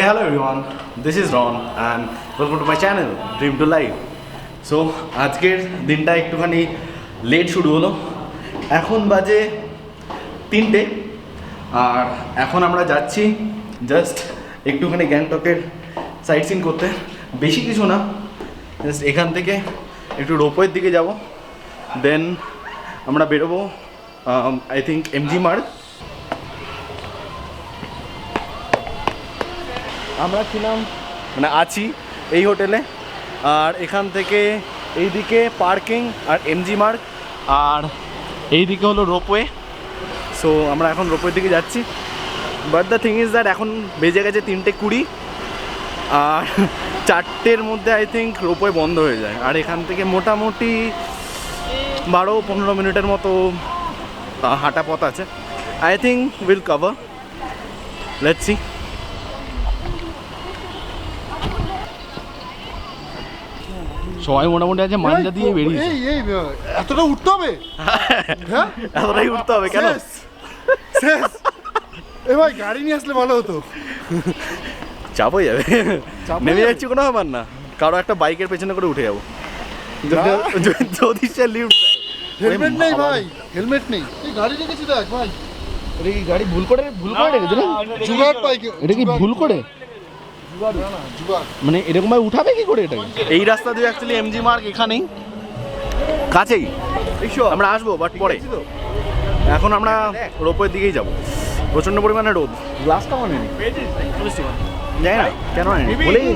hello everyone, this is Ron and welcome to my channel Dream to Life. So আজকের দিনটা একটুখানি late শুরু হলো। এখন বাজে 3টে আর এখন আমরা যাচ্ছি জাস্ট একটুখানি গ্যাংটকের সাইট সিন করতে, বেশি কিছু না, জাস্ট এখান থেকে একটু রোপওয়ের দিকে যাব, দেন আমরা বেরোবো আই থিঙ্ক mgmarg। আমরা ছিলাম মানে আছি এই হোটেলে, আর এখান থেকে এইদিকে পার্কিং আর mgmarg, আর এইদিকে হলো রোপওয়ে। সো আমরা এখন রোপওয়ের দিকে যাচ্ছি, but the thing is that এখন বেজে গেছে 3:20 আর 4টের মধ্যে আই থিঙ্ক রোপওয়ে বন্ধ হয়ে যায়, আর এখান থেকে মোটামুটি 12-15 মিনিটের মতো হাঁটা পথ আছে। I think will cover, let's see. সবাই মোটামুটি আছে মাঞ্জা দিয়ে বেরিয়েছে। এতটা উঠতে হবে? হ্যাঁ এতটাই উঠতে হবে কেন? এ ভাই গাড়ি নিয়ে আসলে ভালো হতো। চাপ হয়ে যাবে, নেমে যাচ্ছি কোনো ব্যাপার না, কারো একটা বাইকের পেছনে করে উঠে যাবো যদি সে লিফট দেয়। হেলমেট নেই ভাই, হেলমেট নেই। এই গাড়ি রেখেছি দেখ ভাই। এটা কি গাড়ি ভুল করে রেখেছে না? জুগাড় পাই। এটা কি ভুল করে মানে এরকম ভাবে উঠাবে কি করে? এটা এই রাস্তা দিয়ে অ্যাকচুয়ালি mgmarg এখানেই কাছেই, আমরা আসবো বাট পরে। এখন আমরা রোপওয়ের দিকেই যাবো। প্রচন্ড পরিমাণে রোদ, গ্লাসটা মনে নেই, যাই না কেন বলেই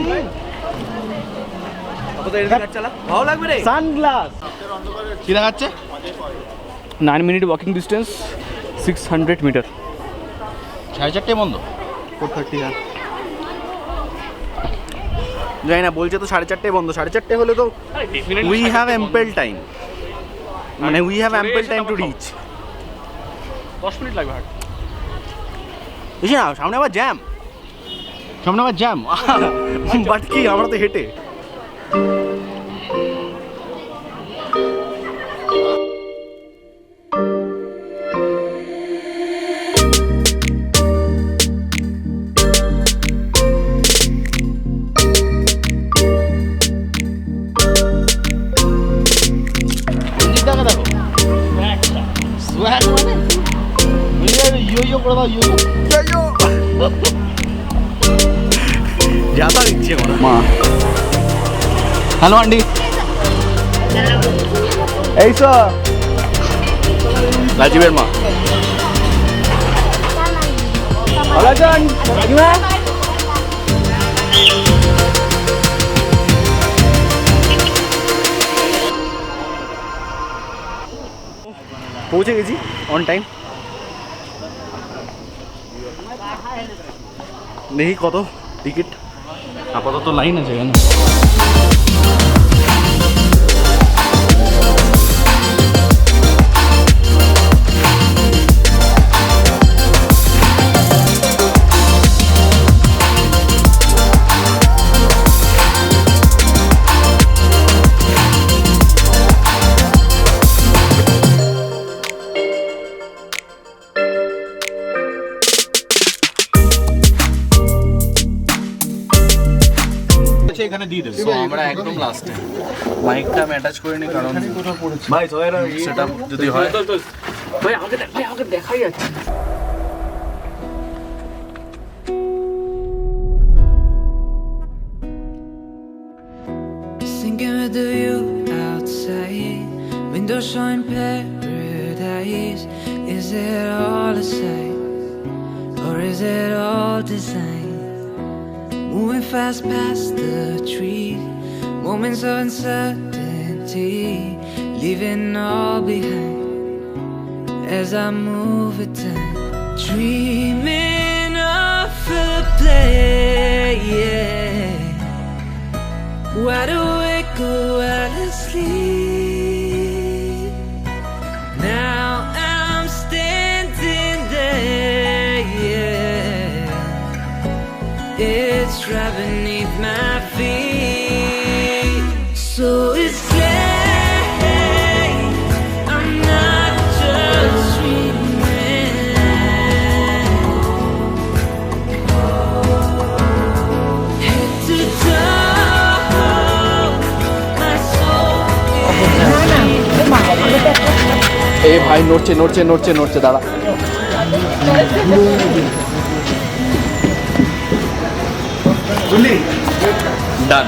ভালো লাগবে রে। সানগ্লাস কি দেখাচ্ছে? 9 মিনিট ওয়াকিং ডিস্টেন্স, 600 মিটার। 4:30 বন্ধ, 4:30। হ্যাঁ যাই না, বলছে তো 4:30 বন্ধ। 4:30 হলে তো উই হ্যাভ অ্যাম্পল টাইম, মানে we have ample time to reach. 10 minute লাগবে হাঁটতে। বুঝি না, সামনে আবার জ্যাম, বাট কি আমরা তো হেঁটে। ज़्यादा नीचे होना माँ। हेलो आंटी, ऐसा राजीवेर माँ। हेलो जान, राजीव পৌঁছে গেছি অন টাইম। দেখি কত টিকিট, আপাতত লাইন আছে কেন? এখানে দিয়ে দেব। সো আমরা একদম লাস্টে মাইকটা আমি অ্যাটাচ করে নি, কারণ ভাই সবাইরা সেটআপ যদি হয়। ভাই আমাকে দেখাই যাচ্ছে। Sinking with the view outside, windows showing paradise. Is it all a sight, or is it all design? Moving fast past the trees, moments of uncertainty, leaving all behind as I move with time, dreaming of a place, yeah. Wide awake or wide asleep, now I'm standing there, yeah. It's right beneath my feet, so it's late, I'm not just dreaming. ভাই নড়ছে নড়ছে নড়ছে নড়ছে, দাঁড়া। ডান।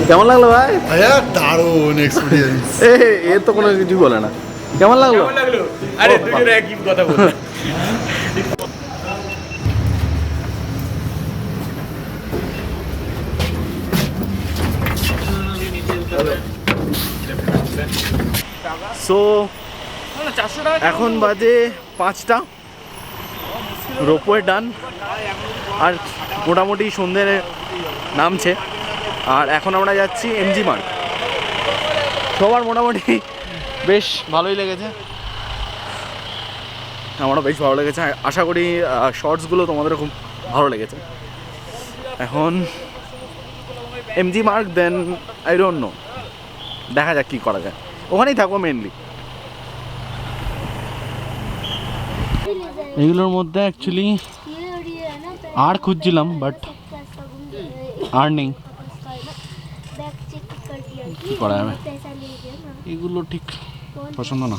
কেমন লাগলো ভাই? ভাইয়া দারুণ এক্সপিরিয়েন্স। এ তো কোনো কিছু বলে না। কেমন লাগলো? আরে দুজনে একই কথা বল। সো এখন বাজে 5টা, রোপওয়ে ডান, আর মোটামুটি সন্ধ্যে নামছে। আর এখন আমরা যাচ্ছি এমজি মার্গ। সবার মোটামুটি বেশ ভালোই লেগেছে, আমারও বেশ ভালো লেগেছে। আশা করি শর্টসগুলো তোমাদের খুব ভালো লেগেছে। এখন এমজি মার্গ, দেন আই ডোন্ট নো, দেখা যাক কী করা যায়। ওখানেই থাকবো মেনলি। এগুলোর মধ্যে অ্যাকচুয়ালি আর খুঁজছিলাম, বাট আর নেই। কী করা যাবে, এগুলো ঠিক পছন্দ না।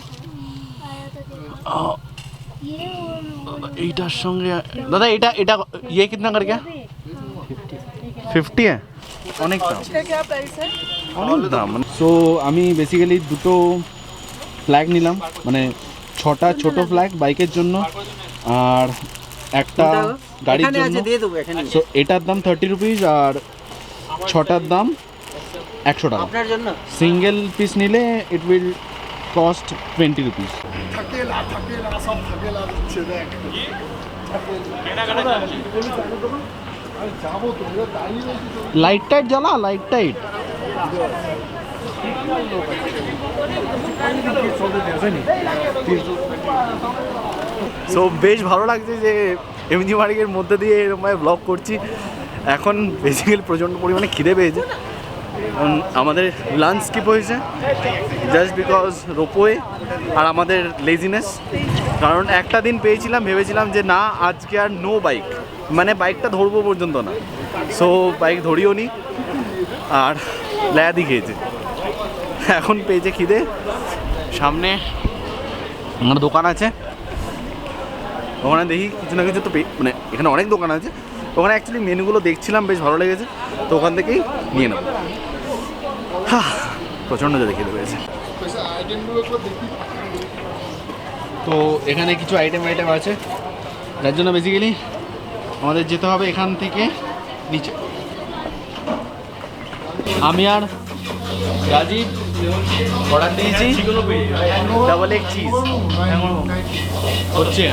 এইটার সঙ্গে দাদা, এটা এটা ইয়ে কিতনা করে কে? 50 অনেক দাম, অনেক দাম। সো আমি বেসিক্যালি দুটো ফ্ল্যাগ নিলাম, মানে 6টা ছোট ফ্ল্যাগ বাইকের জন্য আর একটা গাড়ির জন্য। সো এটার দাম 30 রুপিস আর 6টার দাম 100 টাকা। সিঙ্গেল পিস নিলে ইট উইল কস্ট 20 রুপিস। থাকেলা সব থাকেলা দিচ্ছে দেখ। যাবো তো, দাঁড়িয়ে রয়েছি। লাইট টাইট জ্বালা, লাইট টাইট। সো বেশ ভালো লাগছে যে এমজি মার্গের মধ্যে দিয়ে এরকমভাবে ব্লগ করছি। এখন বেসিক্যালি প্রচণ্ড পরিমাণে খিদে পেয়েছে। আমাদের লাঞ্চ স্কিপ হয়েছে জাস্ট বিকজ রোপওয়ে আর আমাদের লেজিনেস। কারণ একটা দিন পেয়েছিলাম, ভেবেছিলাম যে না আজকে আর নো বাইক, মানে বাইকটা ধরবো পর্যন্ত না। সো বাইক ধরিও নি আর ল্যাদি খেয়েছে। এখন পেয়েছে খিদে। সামনে আমার দোকান আছে, ওখানে দেখি কিছু না কিছু তো মানে এখানে অনেক দোকান আছে। ওখানে অ্যাকচুয়ালি মেনুগুলো দেখছিলাম, বেশ ভালো লেগেছে, তো ওখান থেকেই নিয়ে নেবো। প্রচণ্ড যে দেখে পেয়েছে। তো এখানে কিছু আইটেম আছে, যার জন্য বেসিক্যালি আমাদের যেতে হবে এখান থেকে নিচে। আমি আর রাজীব অর্ডার দিয়েছি ডাবল এগ চিজ হচ্ছে।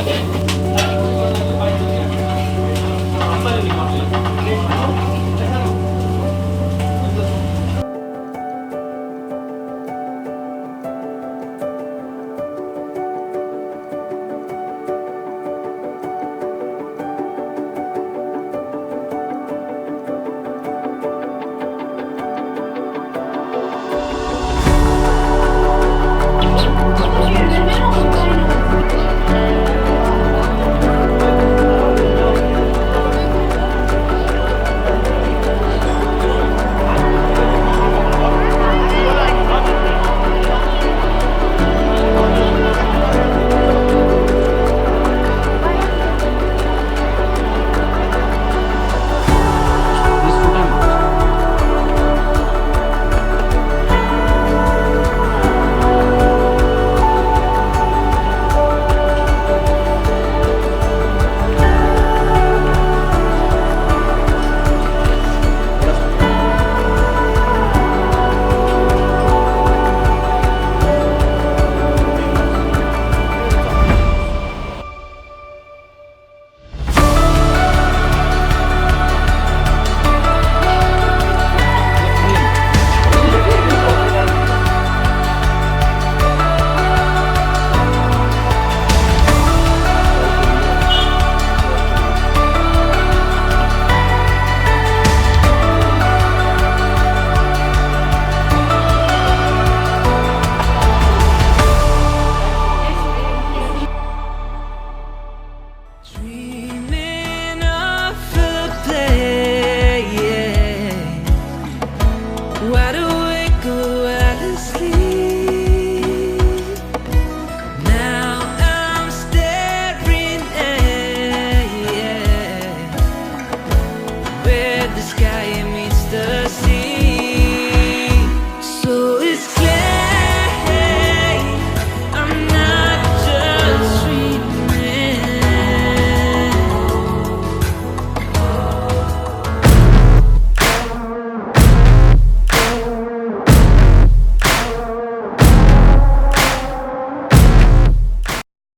the sky, it meets the sea.